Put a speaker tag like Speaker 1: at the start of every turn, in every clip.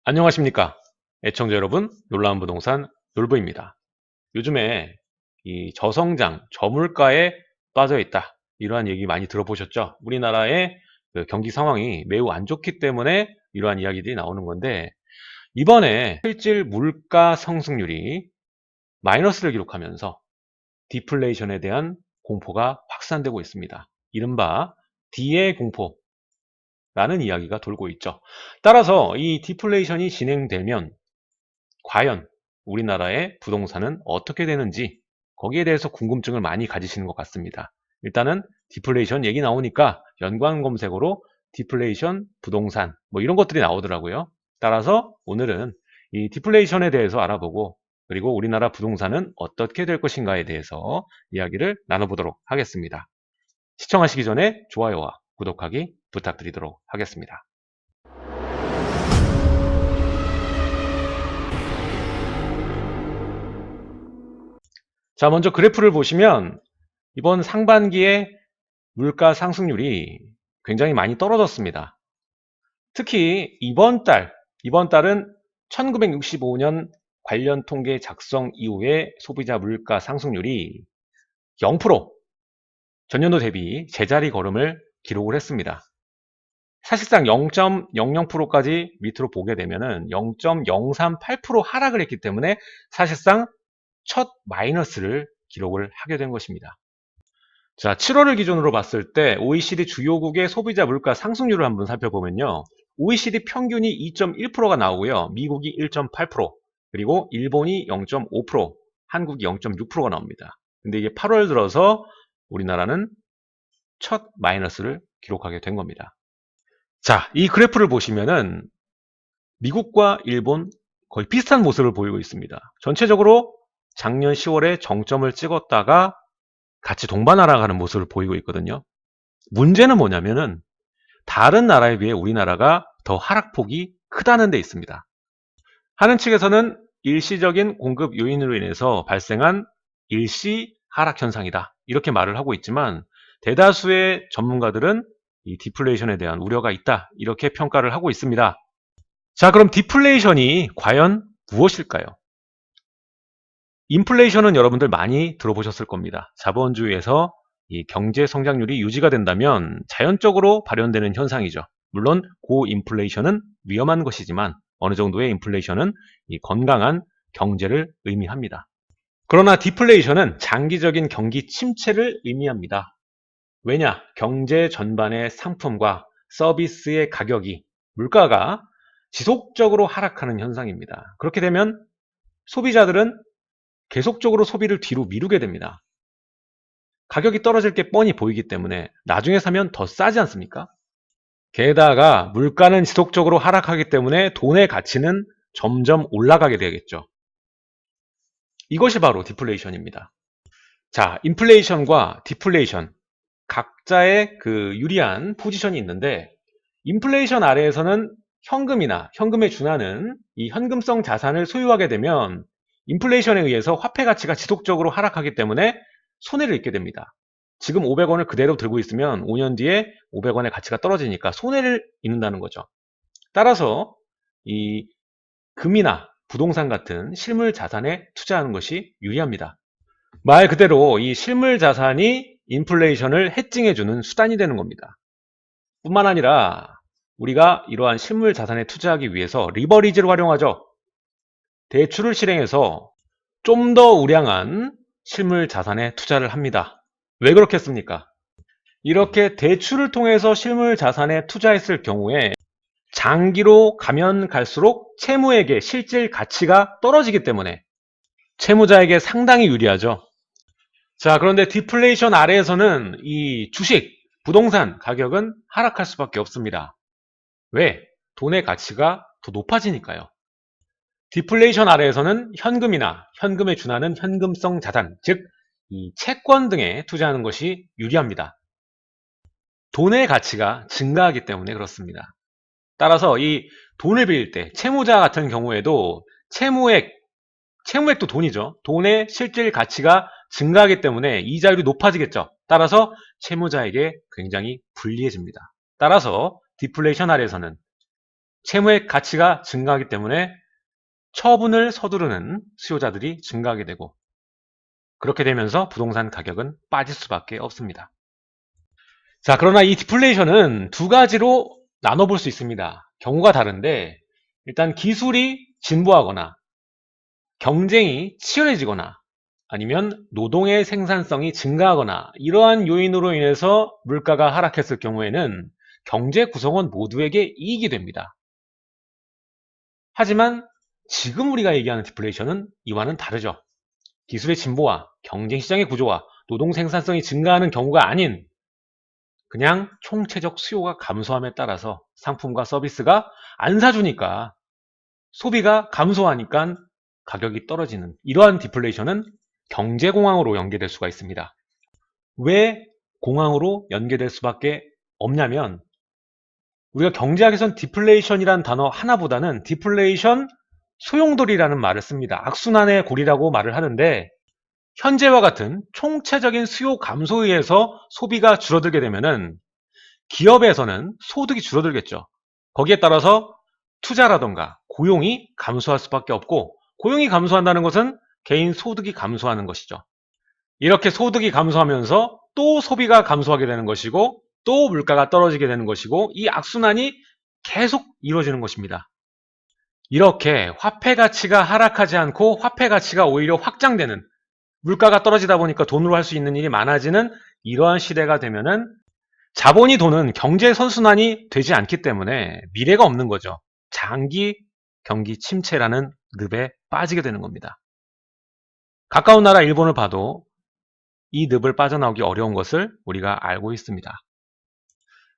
Speaker 1: 안녕하십니까 애청자 여러분, 놀라운 부동산 놀부입니다. 요즘에 이 저성장, 저물가에 빠져 있다, 이러한 얘기 많이 들어보셨죠? 우리나라의 그 경기 상황이 매우 안 좋기 때문에 이러한 이야기들이 나오는 건데, 이번에 실질 물가 상승률이 마이너스를 기록하면서 디플레이션에 대한 공포가 확산되고 있습니다. 이른바 D의 공포 라는 이야기가 돌고 있죠. 따라서 이 디플레이션이 진행되면 과연 우리나라의 부동산은 어떻게 되는지, 거기에 대해서 궁금증을 많이 가지시는 것 같습니다. 일단은 디플레이션 얘기 나오니까 연관 검색어로 디플레이션 부동산 뭐 이런 것들이 나오더라고요. 따라서 오늘은 이 디플레이션에 대해서 알아보고, 그리고 우리나라 부동산은 어떻게 될 것인가에 대해서 이야기를 나눠보도록 하겠습니다. 시청하시기 전에 좋아요와 구독하기 부탁드리도록 하겠습니다. 자, 먼저 그래프를 보시면 이번 상반기에 물가 상승률이 굉장히 많이 떨어졌습니다. 특히 이번 달은 1965년 관련 통계 작성 이후에 소비자 물가 상승률이 0%, 전년도 대비 제자리 걸음을 기록을 했습니다. 사실상 0.00%까지 밑으로 보게 되면은 0.038% 하락을 했기 때문에 사실상 첫 마이너스를 기록을 하게 된 것입니다. 자, 7월을 기준으로 봤을 때 OECD 주요국의 소비자 물가 상승률을 한번 살펴보면요. OECD 평균이 2.1%가 나오고요. 미국이 1.8%, 그리고 일본이 0.5%, 한국이 0.6%가 나옵니다. 근데 이게 8월 들어서 우리나라는 첫 마이너스를 기록하게 된 겁니다. 자, 이 그래프를 보시면은 미국과 일본 거의 비슷한 모습을 보이고 있습니다. 전체적으로 작년 10월에 정점을 찍었다가 같이 동반 하락하는 모습을 보이고 있거든요. 문제는 뭐냐면은 다른 나라에 비해 우리나라가 더 하락폭이 크다는 데 있습니다. 하는 측에서는 일시적인 공급 요인으로 인해서 발생한 일시 하락 현상이다, 이렇게 말을 하고 있지만, 대다수의 전문가들은 이 디플레이션에 대한 우려가 있다, 이렇게 평가를 하고 있습니다. 자, 그럼 디플레이션이 과연 무엇일까요? 인플레이션은 여러분들 많이 들어보셨을 겁니다. 자본주의에서 이 경제 성장률이 유지가 된다면 자연적으로 발현되는 현상이죠. 물론 고인플레이션은 위험한 것이지만 어느 정도의 인플레이션은 이 건강한 경제를 의미합니다. 그러나 디플레이션은 장기적인 경기 침체를 의미합니다. 왜냐? 경제 전반의 상품과 서비스의 가격이, 물가가 지속적으로 하락하는 현상입니다. 그렇게 되면 소비자들은 계속적으로 소비를 뒤로 미루게 됩니다. 가격이 떨어질 게 뻔히 보이기 때문에 나중에 사면 더 싸지 않습니까? 게다가 물가는 지속적으로 하락하기 때문에 돈의 가치는 점점 올라가게 되겠죠. 이것이 바로 디플레이션입니다. 자, 인플레이션과 디플레이션, 각자의 그 유리한 포지션이 있는데, 인플레이션 아래에서는 현금이나 현금에 준하는 이 현금성 자산을 소유하게 되면 인플레이션에 의해서 화폐 가치가 지속적으로 하락하기 때문에 손해를 입게 됩니다. 지금 500원을 그대로 들고 있으면 5년 뒤에 500원의 가치가 떨어지니까 손해를 입는다는 거죠. 따라서 이 금이나 부동산 같은 실물 자산에 투자하는 것이 유리합니다. 말 그대로 이 실물 자산이 인플레이션을 해칭해주는 수단이 되는 겁니다. 뿐만 아니라 우리가 이러한 실물 자산에 투자하기 위해서 리버리지를 활용하죠. 대출을 실행해서 좀 더 우량한 실물 자산에 투자를 합니다. 왜 그렇겠습니까? 이렇게 대출을 통해서 실물 자산에 투자했을 경우에 장기로 가면 갈수록 채무에게 실질 가치가 떨어지기 때문에 채무자에게 상당히 유리하죠. 자, 그런데 디플레이션 아래에서는 이 주식, 부동산 가격은 하락할 수밖에 없습니다. 왜? 돈의 가치가 더 높아지니까요. 디플레이션 아래에서는 현금이나 현금에 준하는 현금성 자산, 즉 이 채권 등에 투자하는 것이 유리합니다. 돈의 가치가 증가하기 때문에 그렇습니다. 따라서 이 돈을 빌릴 때 채무자 같은 경우에도 채무액도 돈이죠. 돈의 실질 가치가 증가하기 때문에 이자율이 높아지겠죠. 따라서 채무자에게 굉장히 불리해집니다. 따라서 디플레이션 아래에서는 채무의 가치가 증가하기 때문에 처분을 서두르는 수요자들이 증가하게 되고, 그렇게 되면서 부동산 가격은 빠질 수밖에 없습니다. 자, 그러나 이 디플레이션은 두 가지로 나눠볼 수 있습니다. 경우가 다른데, 일단 기술이 진보하거나 경쟁이 치열해지거나 아니면 노동의 생산성이 증가하거나 이러한 요인으로 인해서 물가가 하락했을 경우에는 경제 구성원 모두에게 이익이 됩니다. 하지만 지금 우리가 얘기하는 디플레이션은 이와는 다르죠. 기술의 진보와 경쟁 시장의 구조와 노동 생산성이 증가하는 경우가 아닌, 그냥 총체적 수요가 감소함에 따라서 상품과 서비스가 안 사주니까, 소비가 감소하니까 가격이 떨어지는 이러한 디플레이션은 경제공황으로 연계될 수가 있습니다. 왜 공황으로 연계될 수밖에 없냐면, 우리가 경제학에선 디플레이션이란 단어 하나보다는 디플레이션 소용돌이라는 말을 씁니다. 악순환의 고리라고 말을 하는데, 현재와 같은 총체적인 수요 감소에 의해서 소비가 줄어들게 되면은 기업에서는 소득이 줄어들겠죠. 거기에 따라서 투자라던가 고용이 감소할 수밖에 없고, 고용이 감소한다는 것은 개인 소득이 감소하는 것이죠. 이렇게 소득이 감소하면서 또 소비가 감소하게 되는 것이고, 또 물가가 떨어지게 되는 것이고, 이 악순환이 계속 이루어지는 것입니다. 이렇게 화폐 가치가 하락하지 않고 화폐 가치가 오히려 확장되는, 물가가 떨어지다 보니까 돈으로 할 수 있는 일이 많아지는 이러한 시대가 되면은 자본이 도는 경제 선순환이 되지 않기 때문에 미래가 없는 거죠. 장기 경기 침체라는 늪에 빠지게 되는 겁니다. 가까운 나라 일본을 봐도 이 늪을 빠져나오기 어려운 것을 우리가 알고 있습니다.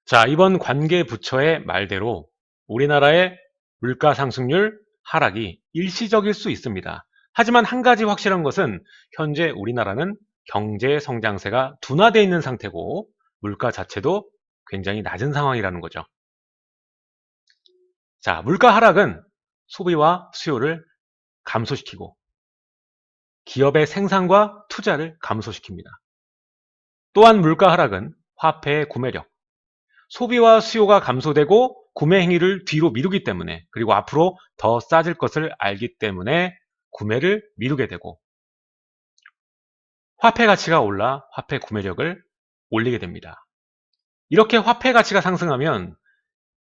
Speaker 1: 자, 이번 관계부처의 말대로 우리나라의 물가 상승률 하락이 일시적일 수 있습니다. 하지만 한 가지 확실한 것은 현재 우리나라는 경제 성장세가 둔화되어 있는 상태고, 물가 자체도 굉장히 낮은 상황이라는 거죠. 자, 물가 하락은 소비와 수요를 감소시키고 기업의 생산과 투자를 감소시킵니다. 또한 물가 하락은 화폐의 구매력, 소비와 수요가 감소되고 구매 행위를 뒤로 미루기 때문에, 그리고 앞으로 더 싸질 것을 알기 때문에 구매를 미루게 되고, 화폐 가치가 올라 화폐 구매력을 올리게 됩니다. 이렇게 화폐 가치가 상승하면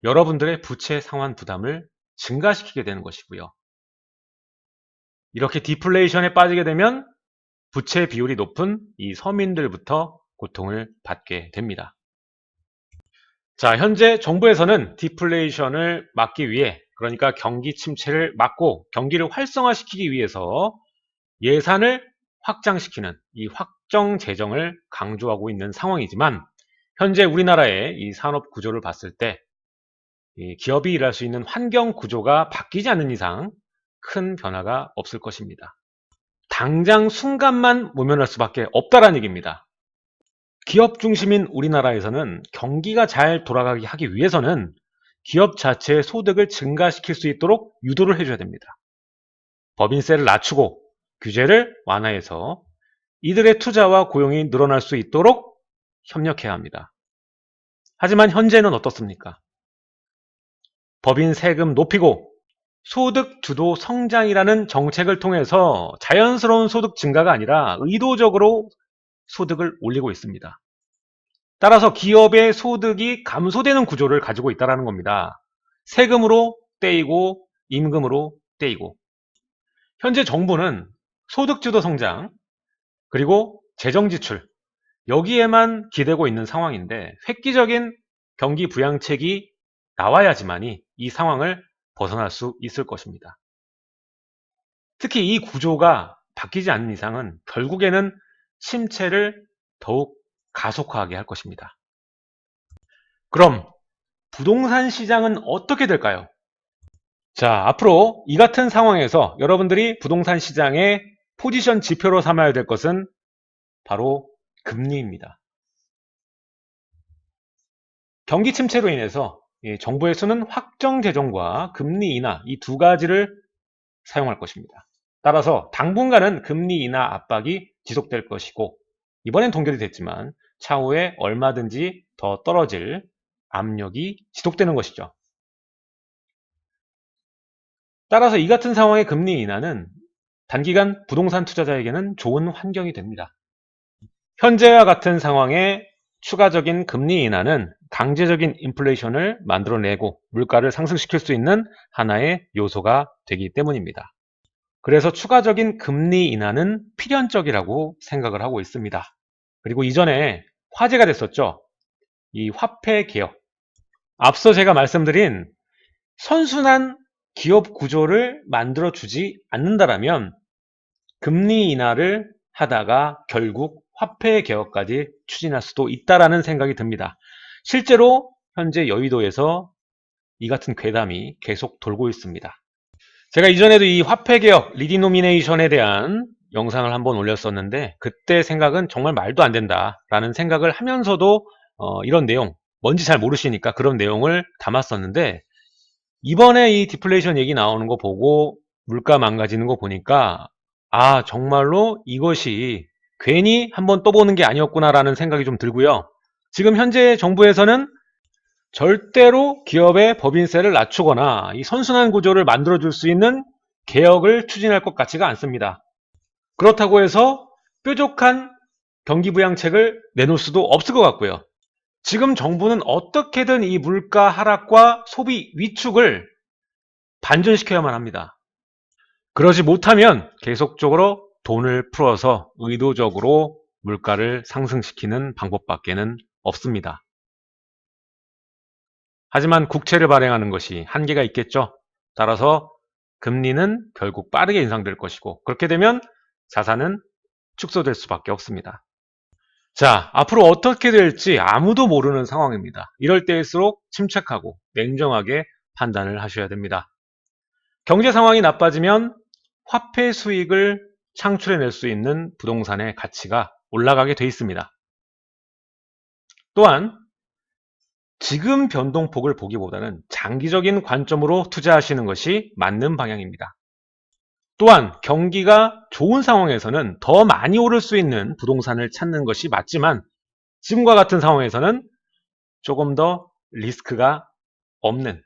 Speaker 1: 여러분들의 부채 상환 부담을 증가시키게 되는 것이고요. 이렇게 디플레이션에 빠지게 되면 부채 비율이 높은 이 서민들부터 고통을 받게 됩니다. 자, 현재 정부에서는 디플레이션을 막기 위해, 그러니까 경기 침체를 막고 경기를 활성화시키기 위해서 예산을 확장시키는 이 확정 재정을 강조하고 있는 상황이지만, 현재 우리나라의 이 산업 구조를 봤을 때 이 기업이 일할 수 있는 환경 구조가 바뀌지 않는 이상 큰 변화가 없을 것입니다. 당장 순간만 모면할 수밖에 없다라는 얘기입니다. 기업 중심인 우리나라에서는 경기가 잘 돌아가게 하기 위해서는 기업 자체의 소득을 증가시킬 수 있도록 유도를 해줘야 됩니다. 법인세를 낮추고 규제를 완화해서 이들의 투자와 고용이 늘어날 수 있도록 협력해야 합니다. 하지만 현재는 어떻습니까? 법인 세금 높이고 소득 주도 성장이라는 정책을 통해서 자연스러운 소득 증가가 아니라 의도적으로 소득을 올리고 있습니다. 따라서 기업의 소득이 감소되는 구조를 가지고 있다는 겁니다. 세금으로 떼이고 임금으로 떼이고. 현재 정부는 소득 주도 성장, 그리고 재정 지출, 여기에만 기대고 있는 상황인데, 획기적인 경기 부양책이 나와야지만이 이 상황을 벗어날 수 있을 것입니다. 특히 이 구조가 바뀌지 않는 이상은 결국에는 침체를 더욱 가속화하게 할 것입니다. 그럼 부동산 시장은 어떻게 될까요? 자, 앞으로 이 같은 상황에서 여러분들이 부동산 시장의 포지션 지표로 삼아야 될 것은 바로 금리입니다. 경기 침체로 인해서 정부에서는 확정 재정과 금리 인하, 이 두 가지를 사용할 것입니다. 따라서 당분간은 금리 인하 압박이 지속될 것이고, 이번엔 동결이 됐지만 차후에 얼마든지 더 떨어질 압력이 지속되는 것이죠. 따라서 이 같은 상황의 금리 인하는 단기간 부동산 투자자에게는 좋은 환경이 됩니다. 현재와 같은 상황에 추가적인 금리 인하는 강제적인 인플레이션을 만들어내고 물가를 상승시킬 수 있는 하나의 요소가 되기 때문입니다. 그래서 추가적인 금리 인하는 필연적이라고 생각을 하고 있습니다. 그리고 이전에 화제가 됐었죠. 이 화폐 개혁. 앞서 제가 말씀드린 선순환 기업 구조를 만들어주지 않는다라면 금리 인하를 하다가 결국 화폐 개혁까지 추진할 수도 있다라는 생각이 듭니다. 실제로 현재 여의도에서 이 같은 괴담이 계속 돌고 있습니다. 제가 이전에도 이 화폐 개혁 리디노미네이션에 대한 영상을 한번 올렸었는데 그때 생각은 정말 말도 안 된다라는 생각을 하면서도 이런 내용, 뭔지 잘 모르시니까 그런 내용을 담았었는데 이번에 이 디플레이션 얘기 나오는 거 보고 물가 망가지는 거 보니까 아 정말로 이것이 괜히 한번 떠보는 게 아니었구나라는 생각이 좀 들고요. 지금 현재 정부에서는 절대로 기업의 법인세를 낮추거나 이 선순환 구조를 만들어줄 수 있는 개혁을 추진할 것 같지가 않습니다. 그렇다고 해서 뾰족한 경기부양책을 내놓을 수도 없을 것 같고요. 지금 정부는 어떻게든 이 물가 하락과 소비 위축을 반전시켜야만 합니다. 그러지 못하면 계속적으로 돈을 풀어서 의도적으로 물가를 상승시키는 방법밖에는 없습니다. 하지만 국채를 발행하는 것이 한계가 있겠죠. 따라서 금리는 결국 빠르게 인상될 것이고 그렇게 되면 자산은 축소될 수밖에 없습니다. 자, 앞으로 어떻게 될지 아무도 모르는 상황입니다. 이럴 때일수록 침착하고 냉정하게 판단을 하셔야 됩니다. 경제 상황이 나빠지면 화폐 수익을 창출해낼 수 있는 부동산의 가치가 올라가게 돼 있습니다. 또한 지금 변동폭을 보기보다는 장기적인 관점으로 투자하시는 것이 맞는 방향입니다. 또한 경기가 좋은 상황에서는 더 많이 오를 수 있는 부동산을 찾는 것이 맞지만 지금과 같은 상황에서는 조금 더 리스크가 없는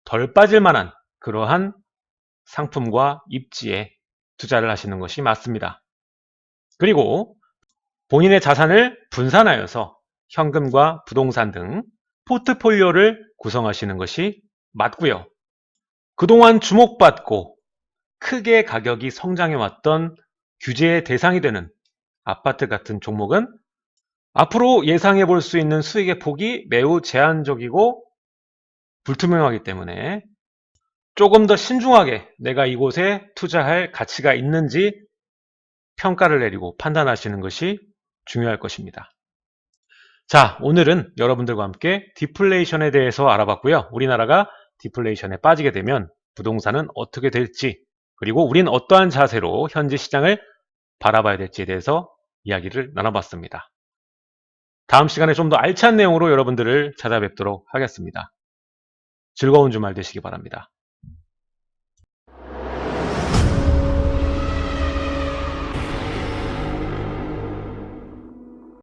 Speaker 1: 덜 빠질 만한 그러한 상품과 입지에 투자를 하시는 것이 맞습니다. 그리고 본인의 자산을 분산하여서 현금과 부동산 등 포트폴리오를 구성하시는 것이 맞고요. 그동안 주목받고 크게 가격이 성장해왔던 규제의 대상이 되는 아파트 같은 종목은 앞으로 예상해 볼 수 있는 수익의 폭이 매우 제한적이고 불투명하기 때문에 조금 더 신중하게 내가 이곳에 투자할 가치가 있는지 평가를 내리고 판단하시는 것이 중요할 것입니다. 자, 오늘은 여러분들과 함께 디플레이션에 대해서 알아봤고요. 우리나라가 디플레이션에 빠지게 되면 부동산은 어떻게 될지 그리고 우린 어떠한 자세로 현재 시장을 바라봐야 될지에 대해서 이야기를 나눠봤습니다. 다음 시간에 좀 더 알찬 내용으로 여러분들을 찾아뵙도록 하겠습니다. 즐거운 주말 되시기 바랍니다.